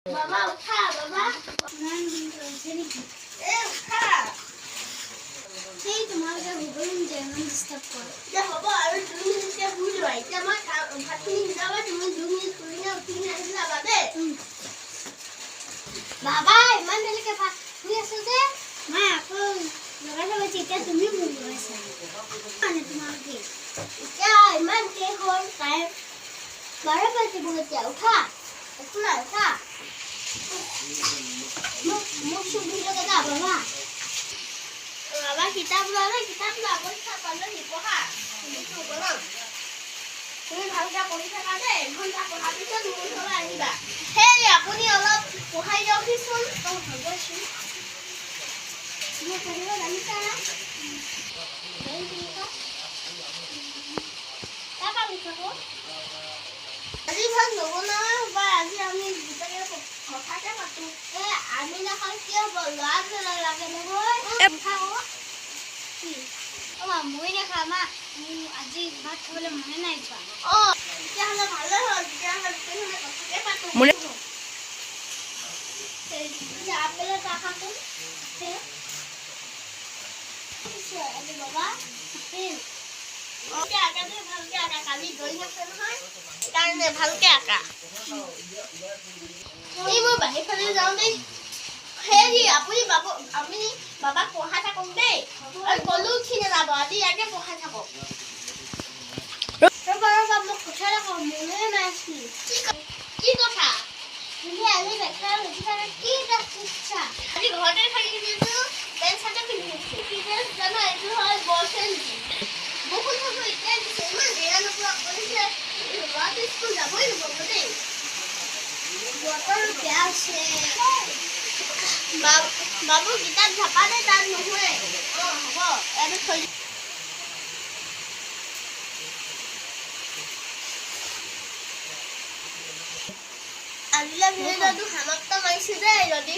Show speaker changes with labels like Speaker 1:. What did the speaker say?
Speaker 1: বাবা উঠা বাবা ইমান দিন কৰিছে নেকি উঠা সেই তোমালোকে শুবলৈ নিদিয়ে ইমান ডিষ্টাৰ্ব কৰে এতিয়া হ'ব আৰু 2 মিনিট এতিয়া শুই লোৱা এতিয়া মই ভাতখিনি সিজাবা তুমি 2 মিনিট শুই কিনে উঠি কিনে আহি যাবা দেই বাবা ইমান দেৰিলৈকে ভাত শুই আছো যে মই আকৌ লগাই থৈ গৈছে এতিয়া তুমি মোক লগাইছা মানে তোমালোকে এতিয়া ইমান দেৰি হ'ল টাইম 12 বাজিব এতিয়া উঠা একো নাই উঠা মোক সুবিধা দাদা বাবা বাবা কিতাপ লোৱা পৰীক্ষা পালে পঢ়া তুমি ভালকে পঢ়ি থাকা দেই এঘণ্টা পঢ়াৰ পিছত মোৰ ওচৰলৈ আহিবা সেই আপুনি অলপ পঢ়াই দিয়কচোন হ'বচোন মই পঢ়িব জানিছা আজি ভাত নবনাও বা আজি আমি দুটাকে কথাকে পাতো আমি নাখাওঁ কিয় ল'ৰা লাগে নহয় মই নাখাওঁ মা আজি ভাত খাবলৈ মনে নাই যোৱা তেতিয়াহ'লে ভালে হ'ল তেতিয়াহ'লে কথাকে পাতো আপেলৰ চাহ খাচোন বাবা ভালকে আঁকা কালি দৈ আছে নহয় সেইকাৰণে ভালকে আঁকা এই মই বাহিৰ ফালে যাওঁ দেই হেৰি আপুনি বাবাক পঢ়াই থাকক দেই আৰু কলো উঠি নাযাব আজি ইয়াকে পঢ়াই থাকক মোক কথা ৰাখক মনে নাইছিল কি কথা তুমি আজি বেকাৰ কি ইচ্ছা আজি ঘৰতে থাকি দিছো পেণ্ট চাৰ্টে পিন্ধিছো কি ড্ৰেছ জানো এইটো হয় বয়ফ্ৰেণ্ড বহুত সময় এতিয়া দিছে ইমান দেৰা নোপোৱা কৰিছে ল'ৰাটো স্কুল যাবই নহ'ব দেই বতৰ বেয়া আছে বাবু কিতাপ ঝাপা দে তাত নহয় হ'ব ইয়াতে থৈ আজিলৈ ভিডিঅ'টো সমাপ্ত কৰিছোঁ দেই যদি